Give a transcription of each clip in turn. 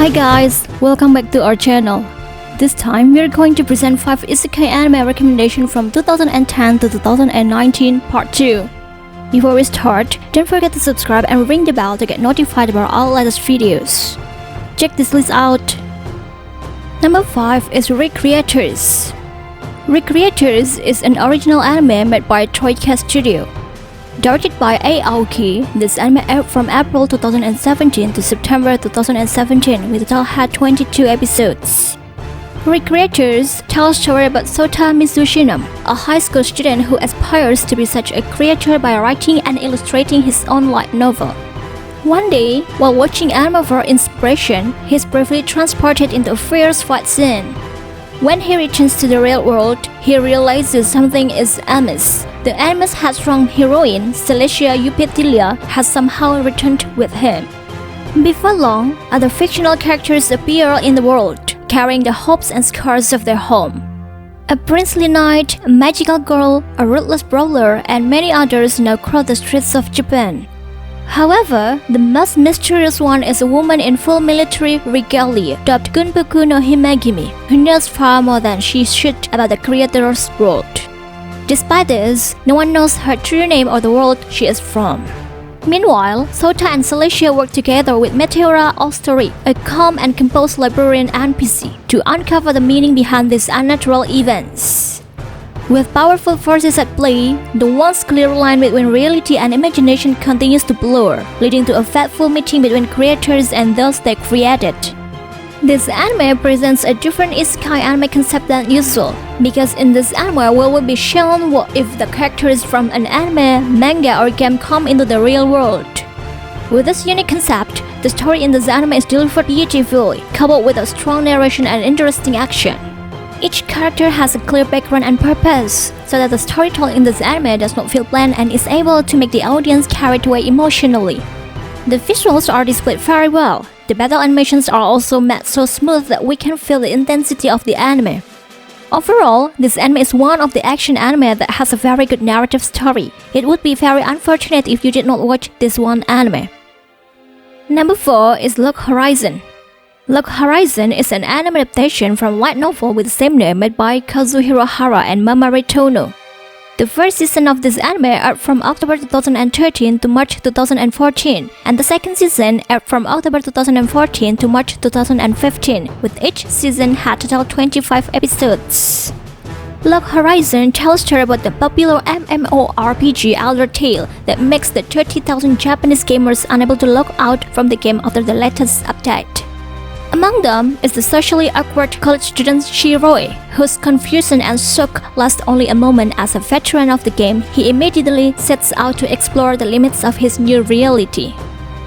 Hi guys, welcome back to our channel. This time we are going to present 5 Isekai Anime recommendations from 2010 to 2019 Part 2. Before we start, don't forget to subscribe and ring the bell to get notified about our latest videos. Check this list out. Number 5 is Recreators. Recreators is an original anime made by Cutest Studio. Directed by Aoki, this anime aired from April 2017 to September 2017 with a total had 22 episodes. Recreators tells a story about Sota Mizushino, a high school student who aspires to be such a creator by writing and illustrating his own light novel. One day, while watching anime for inspiration, he is briefly transported into a fierce fight scene. When he returns to the real world, he realizes something is amiss. The anime's headstrong heroine, Celestia Eupetilia, has somehow returned with him. Before long, other fictional characters appear in the world, carrying the hopes and scars of their home. A princely knight, a magical girl, a ruthless brawler, and many others now crowd the streets of Japan. However, the most mysterious one is a woman in full military regalia dubbed Gunboku no Himegimi, who knows far more than she should about the creator's world. Despite this, no one knows her true name or the world she is from. Meanwhile, Sota and Celestia work together with Meteora Ostori, a calm and composed librarian NPC, to uncover the meaning behind these unnatural events. With powerful forces at play, the once clear line between reality and imagination continues to blur, leading to a fateful meeting between creators and those they created. This anime presents a different Isekai anime concept than usual, because in this anime we will be shown what if the characters from an anime, manga or game come into the real world. With this unique concept, the story in this anime is delivered beautifully, coupled with a strong narration and interesting action. Each character has a clear background and purpose, so that the storytelling in this anime does not feel bland and is able to make the audience carried away emotionally. The visuals are displayed very well. The battle animations are also made so smooth that we can feel the intensity of the anime. Overall, this anime is one of the action anime that has a very good narrative story. It would be very unfortunate if you did not watch this one anime. Number 4 is Log Horizon. Log Horizon is an anime adaptation from light novel with the same name made by Kazuhiro Hara and Mamare Tono. The first season of this anime aired from October 2013 to March 2014, and the second season aired from October 2014 to March 2015, with each season had total 25 episodes. Log Horizon tells a story about the popular MMORPG Elder Tale that makes the 30,000 Japanese gamers unable to log out from the game after the latest update. Among them is the socially awkward college student Shiroi, whose confusion and shock last only a moment. As a veteran of the game, he immediately sets out to explore the limits of his new reality.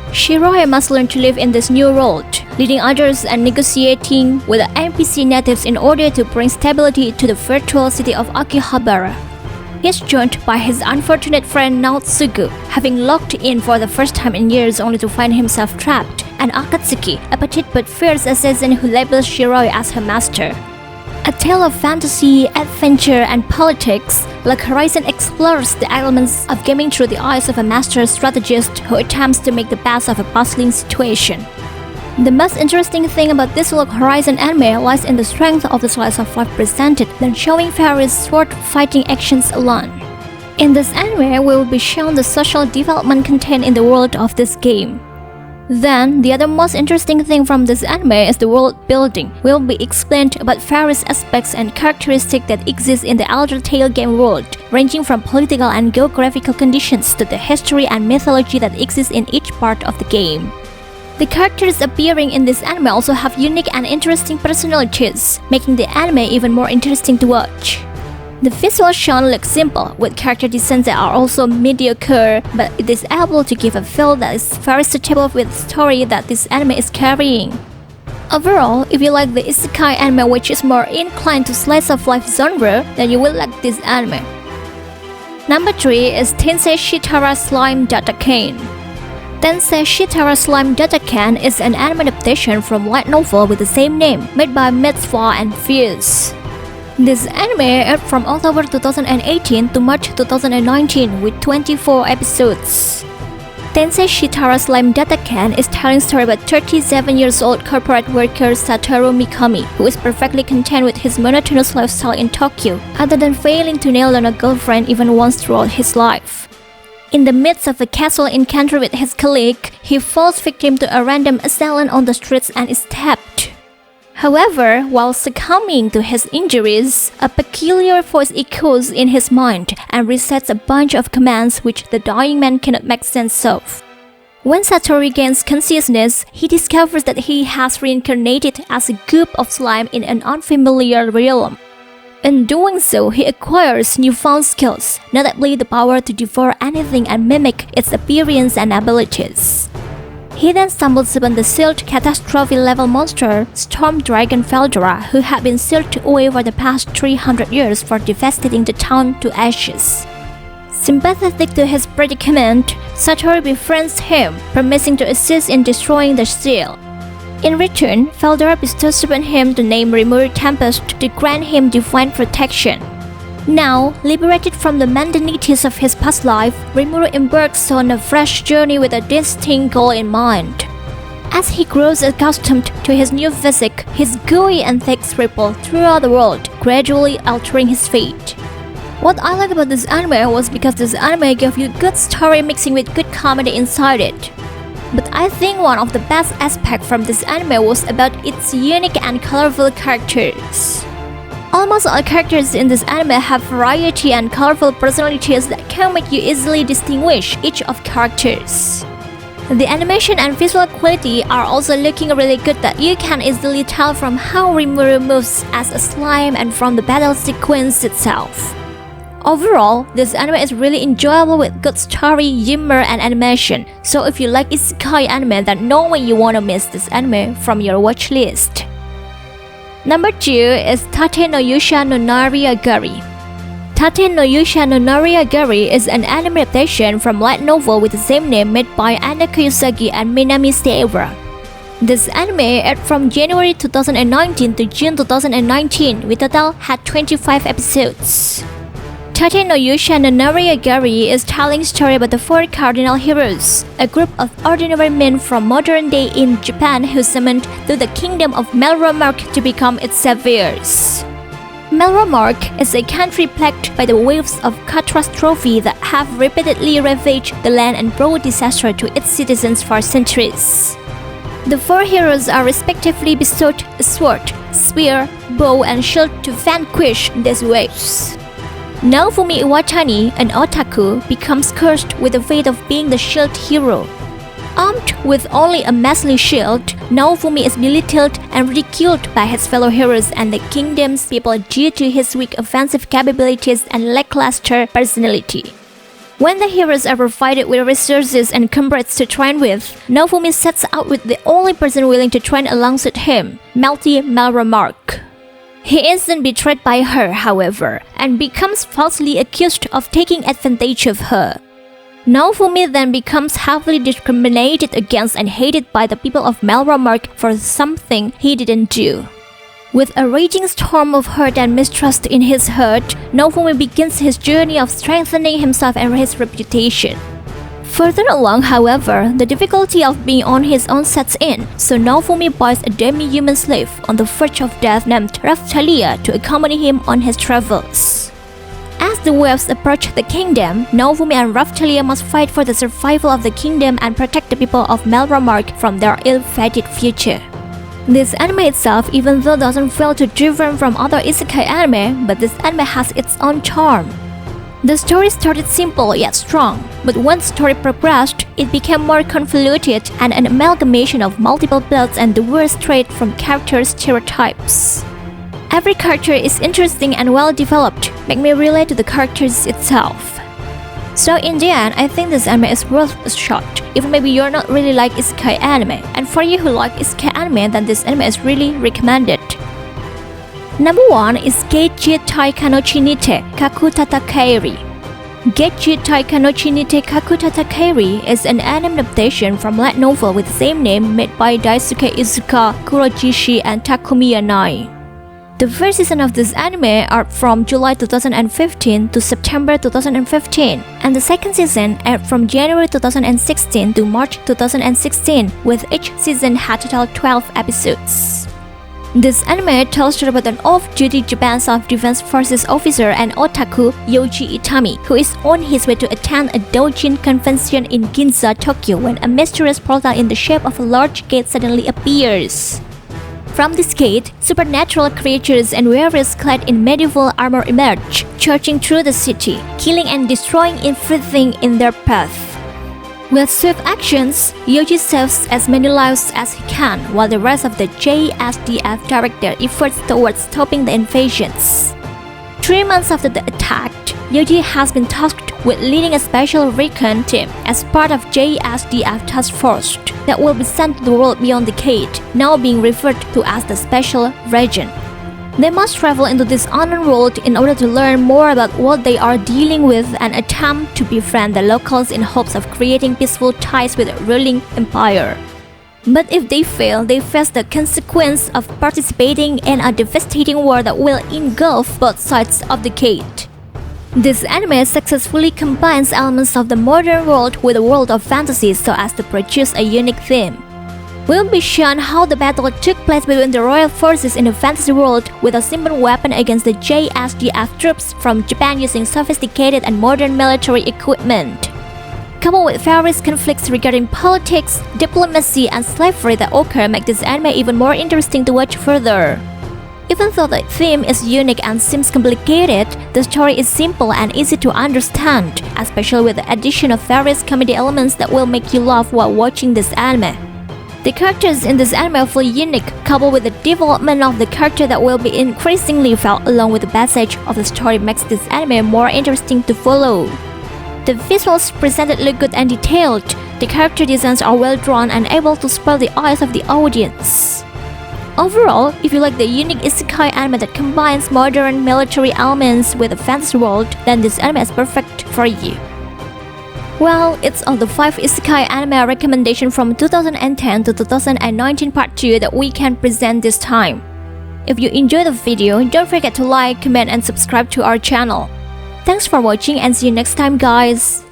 Shiroi must learn to live in this new world, leading others and negotiating with the NPC natives in order to bring stability to the virtual city of Akihabara. He is joined by his unfortunate friend Naotsugu, having locked in for the first time in years only to find himself trapped, and Akatsuki, a petite but fierce assassin who labels Shiroi as her master. A tale of fantasy, adventure, and politics, Log Horizon explores the elements of gaming through the eyes of a master strategist who attempts to make the best of a puzzling situation. The most interesting thing about this Log Horizon anime lies in the strength of the slice of life presented than showing various sword fighting actions alone. In this anime, we will be shown the social development contained in the world of this game. Then, the other most interesting thing from this anime is the world building. We will be explained about various aspects and characteristics that exist in the Elder Tale game world, ranging from political and geographical conditions to the history and mythology that exists in each part of the game. The characters appearing in this anime also have unique and interesting personalities, making the anime even more interesting to watch. The visuals shown look simple, with character designs that are also mediocre, but it is able to give a feel that is very suitable with the story that this anime is carrying. Overall, if you like the Isekai anime which is more inclined to slice of life genre, then you will like this anime. Number 3 is Tensei Shitara Slime Datacane. Tensei Shitara Slime Datacane is an anime adaptation from light novel with the same name, made by Mitzvah and Fierce. This anime aired from October 2018 to March 2019 with 24 episodes. Tensei Shitara's Lime Datacan is telling story about 37 years old corporate worker Satoru Mikami, who is perfectly content with his monotonous lifestyle in Tokyo, other than failing to nail down a girlfriend even once throughout his life. In the midst of a casual encounter with his colleague, he falls victim to a random assailant on the streets and is stabbed. However, while succumbing to his injuries, a peculiar voice echoes in his mind and resets a bunch of commands which the dying man cannot make sense of. When Satoru regains consciousness, he discovers that he has reincarnated as a goop of slime in an unfamiliar realm. In doing so, he acquires newfound skills, notably the power to devour anything and mimic its appearance and abilities. He then stumbles upon the sealed catastrophe-level monster, Storm Dragon Feldora, who had been sealed away for the past 300 years for devastating the town to ashes. Sympathetic to his predicament, Satoru befriends him, promising to assist in destroying the seal. In return, Feldora bestows upon him the name Rimuru Tempest to grant him divine protection. Now, liberated from the mundanities of his past life, Rimuru embarks on a fresh journey with a distinct goal in mind. As he grows accustomed to his new physique, his gooey antics ripple throughout the world, gradually altering his fate. What I like about this anime was because this anime gave you good story mixing with good comedy inside it. But I think one of the best aspects from this anime was about its unique and colorful characters. Almost all characters in this anime have variety and colorful personalities that can make you easily distinguish each of characters. The animation and visual quality are also looking really good that you can easily tell from how Rimuru moves as a slime and from the battle sequence itself. Overall, this anime is really enjoyable with good story, humor, and animation, so if you like Isekai anime, then no way you wanna miss this anime from your watch list. Number 2 is Tate no Yusha no Nariagari. Tate no Yusha no Nariagari is an anime adaptation from light novel with the same name made by Anako Usagi and Minami Seiwa. This anime aired from January 2019 to June 2019, with total had 25 episodes. Tate no Yusha no Nariagari is telling story about the 4 cardinal heroes, a group of ordinary men from modern day in Japan who summoned to the kingdom of Melromark to become its saviors. Melromark is a country plagued by the waves of catastrophe that have repeatedly ravaged the land and brought disaster to its citizens for centuries. The 4 heroes are respectively bestowed a sword, spear, bow, and shield to vanquish these waves. Naofumi Iwatani, an otaku, becomes cursed with the fate of being the shield hero. Armed with only a measly shield, Naofumi is belittled and ridiculed by his fellow heroes and the kingdom's people due to his weak offensive capabilities and lackluster personality. When the heroes are provided with resources and comrades to train with, Naofumi sets out with the only person willing to train alongside him, Melty Melromark. He isn't betrayed by her, however, and becomes falsely accused of taking advantage of her. Naofumi then becomes heavily discriminated against and hated by the people of Melromark for something he didn't do. With a raging storm of hurt and mistrust in his heart, Naofumi begins his journey of strengthening himself and his reputation. Further along, however, the difficulty of being on his own sets in, so Naofumi buys a demi-human slave on the verge of death named Raphtalia to accompany him on his travels. As the waves approach the kingdom, Naofumi and Raphtalia must fight for the survival of the kingdom and protect the people of Melromark from their ill-fated future. This anime itself, even though doesn't feel too different from other isekai anime, but this anime has its own charm. The story started simple yet strong, but when the story progressed, it became more convoluted and an amalgamation of multiple plots and diverse traits from character stereotypes. Every character is interesting and well developed, make me relate to the characters itself. So in the end, I think this anime is worth a shot, even maybe you're not really like isekai anime, and for you who like isekai anime, then this anime is really recommended. Number 1 is Geiji Taikanochi Nite Kakutatakeiri. Geiji Taikanochi Nite Kakutatakeiri is an anime adaptation from light novel with the same name made by Daisuke Izuka, Kurojishi, and Takumi Yanai. The first season of this anime aired from July 2015 to September 2015, and the second season aired from January 2016 to March 2016, with each season had total 12 episodes. This anime tells about an off-duty Japan Self-Defense Forces officer and otaku, Yoji Itami, who is on his way to attend a doujin convention in Ginza, Tokyo, when a mysterious portal in the shape of a large gate suddenly appears. From this gate, supernatural creatures and warriors clad in medieval armor emerge, charging through the city, killing and destroying everything in their path. With swift actions, Yoji saves as many lives as he can, while the rest of the JSDF direct their efforts towards stopping the invasions. 3 months after the attack, Yoji has been tasked with leading a special recon team as part of JSDF task force that will be sent to the world beyond the gate, now being referred to as the Special Region. They must travel into this unknown world in order to learn more about what they are dealing with and attempt to befriend the locals in hopes of creating peaceful ties with the ruling empire. But if they fail, they face the consequence of participating in a devastating war that will engulf both sides of the gate. This anime successfully combines elements of the modern world with a world of fantasy so as to produce a unique theme. We'll be shown how the battle took place between the royal forces in the fantasy world with a simple weapon against the JSDF troops from Japan using sophisticated and modern military equipment. Coupled with various conflicts regarding politics, diplomacy, and slavery that occur make this anime even more interesting to watch further. Even though the theme is unique and seems complicated, the story is simple and easy to understand, especially with the addition of various comedy elements that will make you laugh while watching this anime. The characters in this anime are fully unique, coupled with the development of the character that will be increasingly felt along with the passage of the story makes this anime more interesting to follow. The visuals presented look good and detailed, the character designs are well drawn and able to spoil the eyes of the audience. Overall, if you like the unique isekai anime that combines modern military elements with a fantasy world, then this anime is perfect for you. Well, it's all the 5 isekai anime recommendation from 2010 to 2019 part 2 that we can present this time. If you enjoyed the video, don't forget to like, comment, and subscribe to our channel. Thanks for watching and see you next time, guys!